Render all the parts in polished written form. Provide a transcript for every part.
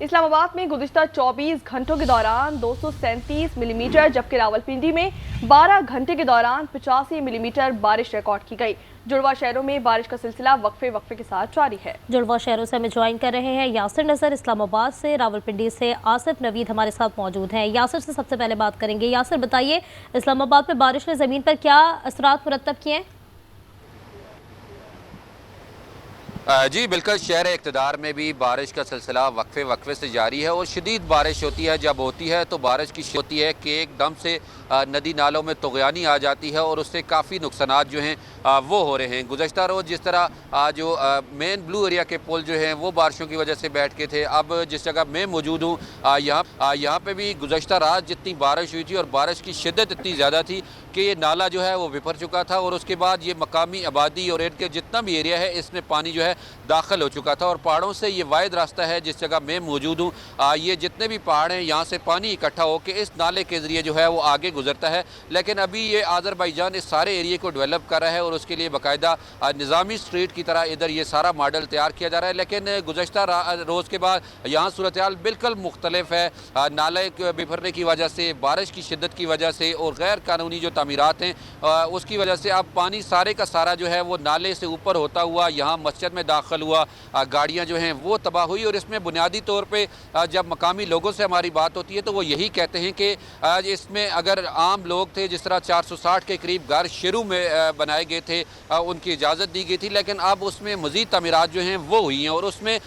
इस्लामाबाद में गुज़िश्ता 24 घंटों के दौरान 237 मिलीमीटर, जबकि रावलपिंडी में 12 घंटे के दौरान 85 मिलीमीटर बारिश रिकॉर्ड की गई। जुड़वा शहरों में बारिश का सिलसिला वक्फे के साथ जारी है। जुड़वा शहरों से हमें ज्वाइन कर रहे हैं यासिर नजर इस्लामाबाद से, रावलपिंडी से आसिफ नवीद हमारे साथ मौजूद हैं। यासिर से सबसे पहले बात करेंगे। यासिर बताइए, इस्लामाबाद में बारिश ने ज़मीन पर क्या असरात मुरतब किए हैं? जी बिल्कुल, शहर इक़्तिदार में भी बारिश का सिलसिला वक्फे से जारी है और शदीद बारिश होती है। जब होती है तो बारिश की होती है कि एकदम से नदी नालों में तुग़यानी आ जाती है और उससे काफ़ी नुकसानात जो हैं वो हो रहे हैं। गुज़श्ता रोज़ जिस तरह जो मेन ब्लू एरिया के पुल जो हैं वो बारिशों की वजह से बैठ के थे, अब जिस जगह मैं मौजूद हूँ यहाँ पे भी गुज़श्ता रात जितनी बारिश हुई थी और बारिश की शिद्दत इतनी ज़्यादा थी कि ये नाला जो है वो बिफर चुका था और उसके बाद ये मकामी आबादी और इर्द गिर्द जितना भी एरिया है इसमें पानी जो है दाखिल हो चुका था। और पहाड़ों से ये वाहिद रास्ता है जिस जगह मैं मौजूद हूँ, ये जितने भी पहाड़ हैं यहाँ से पानी इकट्ठा होकर इस नाले के ज़रिए जो है वो आगे गुजरता है। लेकिन अभी ये आज़रबाईजान इस सारे एरिए को डेवलप कर रहा है और उसके लिए बाकायदा निज़ामी स्ट्रीट की तरह इधर ये सारा मॉडल तैयार किया जा रहा है। लेकिन गुज़श्ता रोज़ के बाद यहाँ सूरत हाल बिल्कुल मुख्तलिफ है। नाले बिफरने की वजह से, बारिश की शिद्दत की वजह से और गैर कानूनी जो तामीरात हैं उसकी वजह से अब पानी सारे का सारा जो है वो नाले से ऊपर होता हुआ यहाँ मस्जिद में दाखिल हुआ। गाड़ियाँ जो हैं वो तबाह हुई और इसमें बुनियादी तौर पे जब मकामी लोगों से हमारी बात होती है तो वो यही कहते हैं कि इसमें अगर आम लोग थे, जिस तरह 460 के करीब घर शुरू में बनाए गए थे, उनकी इजाज़त दी गई थी, लेकिन अब उसमें मज़ीद तमीरात जो हैं वो हुई हैं। और उसमें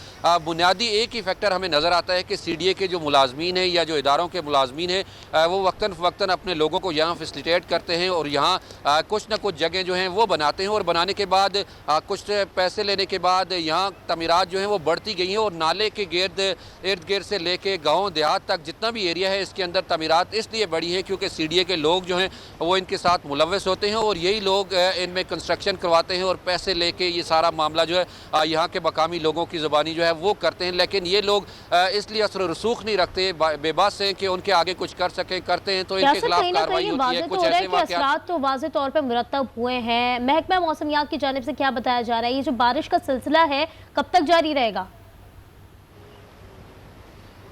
बुनियादी एक ही फैक्टर हमें नज़र आता है कि CDA के जो मुलाजमीन हैं या जो इदारों के मुलाजमीन हैं वो वक्तन फ़वक्तन अपने लोगों को यहाँ फैसिलिटेट करते हैं और यहाँ कुछ ना कुछ जगह जो हैं वो बनाते हैं और बनाने के बाद कुछ पैसे लेने के बाद यहाँ तमीरात जो हैं वो बढ़ती गई हैं और नाले के इर्द गिर्द से लेके गाँव देहात तक जितना भी एरिया है इसके अंदर तमीरात इसलिए बढ़ी हैं क्योंकि CDA के लोग जो हैं वो इनके साथ मुलव्वस होते हैं और यही लोग इनमें कंस्ट्रक्शन करवाते हैं और पैसे लेके ये सारा मामला जो है यहाँ के मकामी लोगों की ज़ुबानी जो है वो करते हैं। लेकिन ये लोग इसलिए असर रसूख नहीं रखते, बेबस हैं कि उनके आगे कुछ कर सकें, करते हैं तो इनके खिलाफ कार्रवाई होती है। कुछ ऐसे वाक़यात तो वाज़े तौर पर मुरतब हुए हैं। महकमा मौसमियात की जानिब से क्या बताया जा रहा है? ये जो बारिश का सिलसिला है कब तक जारी रहेगा?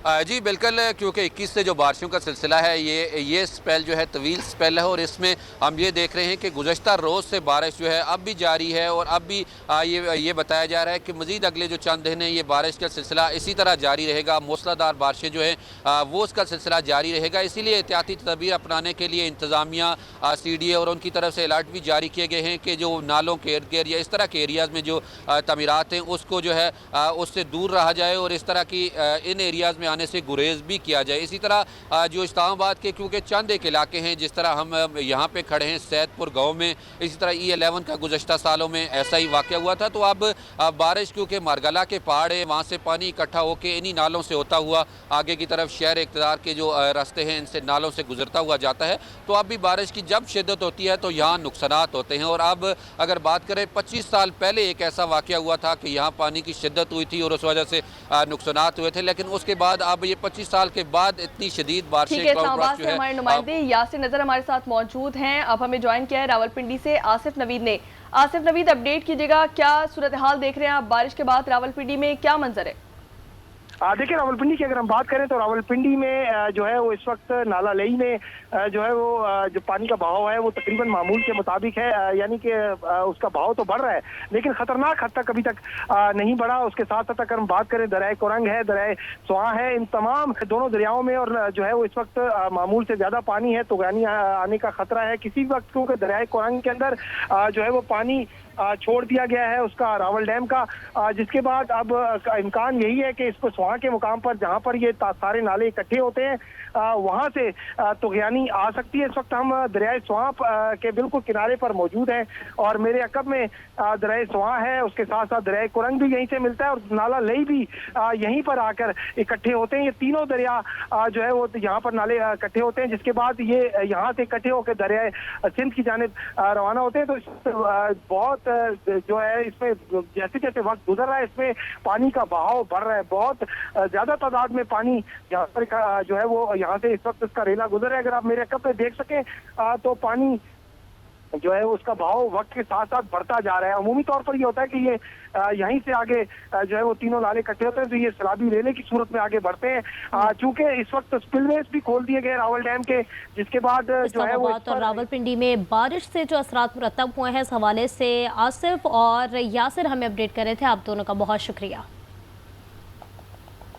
जी बिल्कुल, क्योंकि 21 से जो बारिशों का सिलसिला है ये स्पेल जो है तवील स्पेल है और इसमें हम ये देख रहे हैं कि गुज़श्ता रोज़ से बारिश जो है अब भी जारी है और अब भी ये बताया जा रहा है कि मज़ीद अगले जो चंद दिन हैं ये बारिश का सिलसिला इसी तरह जारी रहेगा। मूसलाधार बारिशें जो हैं वो उसका सिलसिला जारी रहेगा। इसीलिए एहतियाती तदबीर अपनाने के लिए इंतज़ामिया, CDA और उनकी तरफ से अलर्ट भी जारी किए गए हैं कि जो नालों के इर्द गिर्द या इस तरह के एरियाज़ में जो तमीरात हैं उसको जो है उससे दूर रहा जाए और इस तरह की इन एरियाज़ में आने से गुरेज भी किया जाए। इसी तरह जो इस्लामाबाद के क्योंकि चंद एक इलाके हैं, जिस तरह हम यहाँ पे खड़े हैं सैदपुर गांव में, इसी तरह E11 का गुज़श्ता सालों में ऐसा ही वाक़या हुआ था। तो अब बारिश क्योंकि मारगला के पहाड़ है वहाँ से पानी इकट्ठा होकर इन्हीं नालों से होता हुआ आगे की तरफ शहर इक़्तिदार के जो रास्ते हैं इनसे नालों से गुजरता हुआ जाता है। तो अब भी बारिश की जब शिद्दत होती है तो यहाँ नुकसानात होते हैं। और अब अगर बात करें 25 साल पहले एक ऐसा वाक़या हुआ था कि यहाँ पानी की शिद्दत हुई थी और उस वजह से नुकसानात हुए थे, लेकिन उसके बाद अब ये 25 साल के बाद इतनी शदीद बारिशें। इस्लामाबाद से हमारे नुमाइंदे यासिर नजर हमारे साथ मौजूद हैं। अब हमें ज्वाइन किया है रावलपिंडी से आसिफ नवीद ने। आसिफ नवीद, अपडेट कीजिएगा, क्या सूरत हाल देख रहे हैं आप? बारिश के बाद रावलपिंडी में क्या मंजर है? देखिए, रावलपिंडी की अगर हम बात करें तो रावलपिंडी में जो है वो इस वक्त नाला लेई में जो है वो जो पानी का बहाव है वो तकरीबन मामूल के मुताबिक है, यानी कि उसका बहाव तो बढ़ रहा है लेकिन खतरनाक हद तक अभी तक नहीं बढ़ा। उसके साथ साथ अगर हम बात करें दरियाए कोरंग है, दरियाए स्वां है, इन तमाम दोनों दरियाओं में और जो है वो इस वक्त मामूल से ज्यादा पानी है, तुगानी आने का खतरा है किसी वक्त, क्योंकि दरियाए कोरंग के अंदर जो है वो पानी छोड़ दिया गया है उसका रावल डैम का, जिसके बाद अब इम्कान यही है कि इसको स्वां के मुकाम पर जहां पर ये सारे नाले इकट्ठे होते हैं वहां से तुगयानी आ सकती है। इस वक्त हम दरियाए स्वां के बिल्कुल किनारे पर मौजूद हैं और मेरे अकब में दरियाए स्वां है, उसके साथ साथ दरियाए कोरंग भी यहीं से मिलता है और नाला लई भी यहीं पर आकर इकट्ठे होते हैं। ये तीनों दरिया जो है वो यहाँ पर नाले इकट्ठे होते हैं, जिसके बाद ये यहाँ से इकट्ठे होकर दरियाए सिंध की जानिब रवाना होते हैं। तो बहुत जो है इसमें जैसे जैसे वक्त गुजर रहा है इसमें पानी का बहाव बढ़ रहा है, बहुत ज्यादा तादाद में पानी यहाँ पर जो है वो यहाँ से इस वक्त इसका रेला गुजर रहा है। अगर आप मेरे कब पे देख सकें तो पानी जो है उसका भाव वक्त के साथ साथ बढ़ता जा रहा है। अमूमी तौर पर ये होता है कि ये यहीं से आगे जो है वो तीनों नाले इकट्ठे होते हैं तो ये सैलाबी रेले की सूरत में आगे बढ़ते हैं। चूंकि इस वक्त स्पिलवेज भी खोल दिए गए रावल डैम के, जिसके बाद जो है वो और रावलपिंडी में बारिश से जो असरात मुरतब हुए हैं, इस हवाले से आसिफ और यासिर हमें अपडेट कर रहे थे। आप दोनों का बहुत शुक्रिया।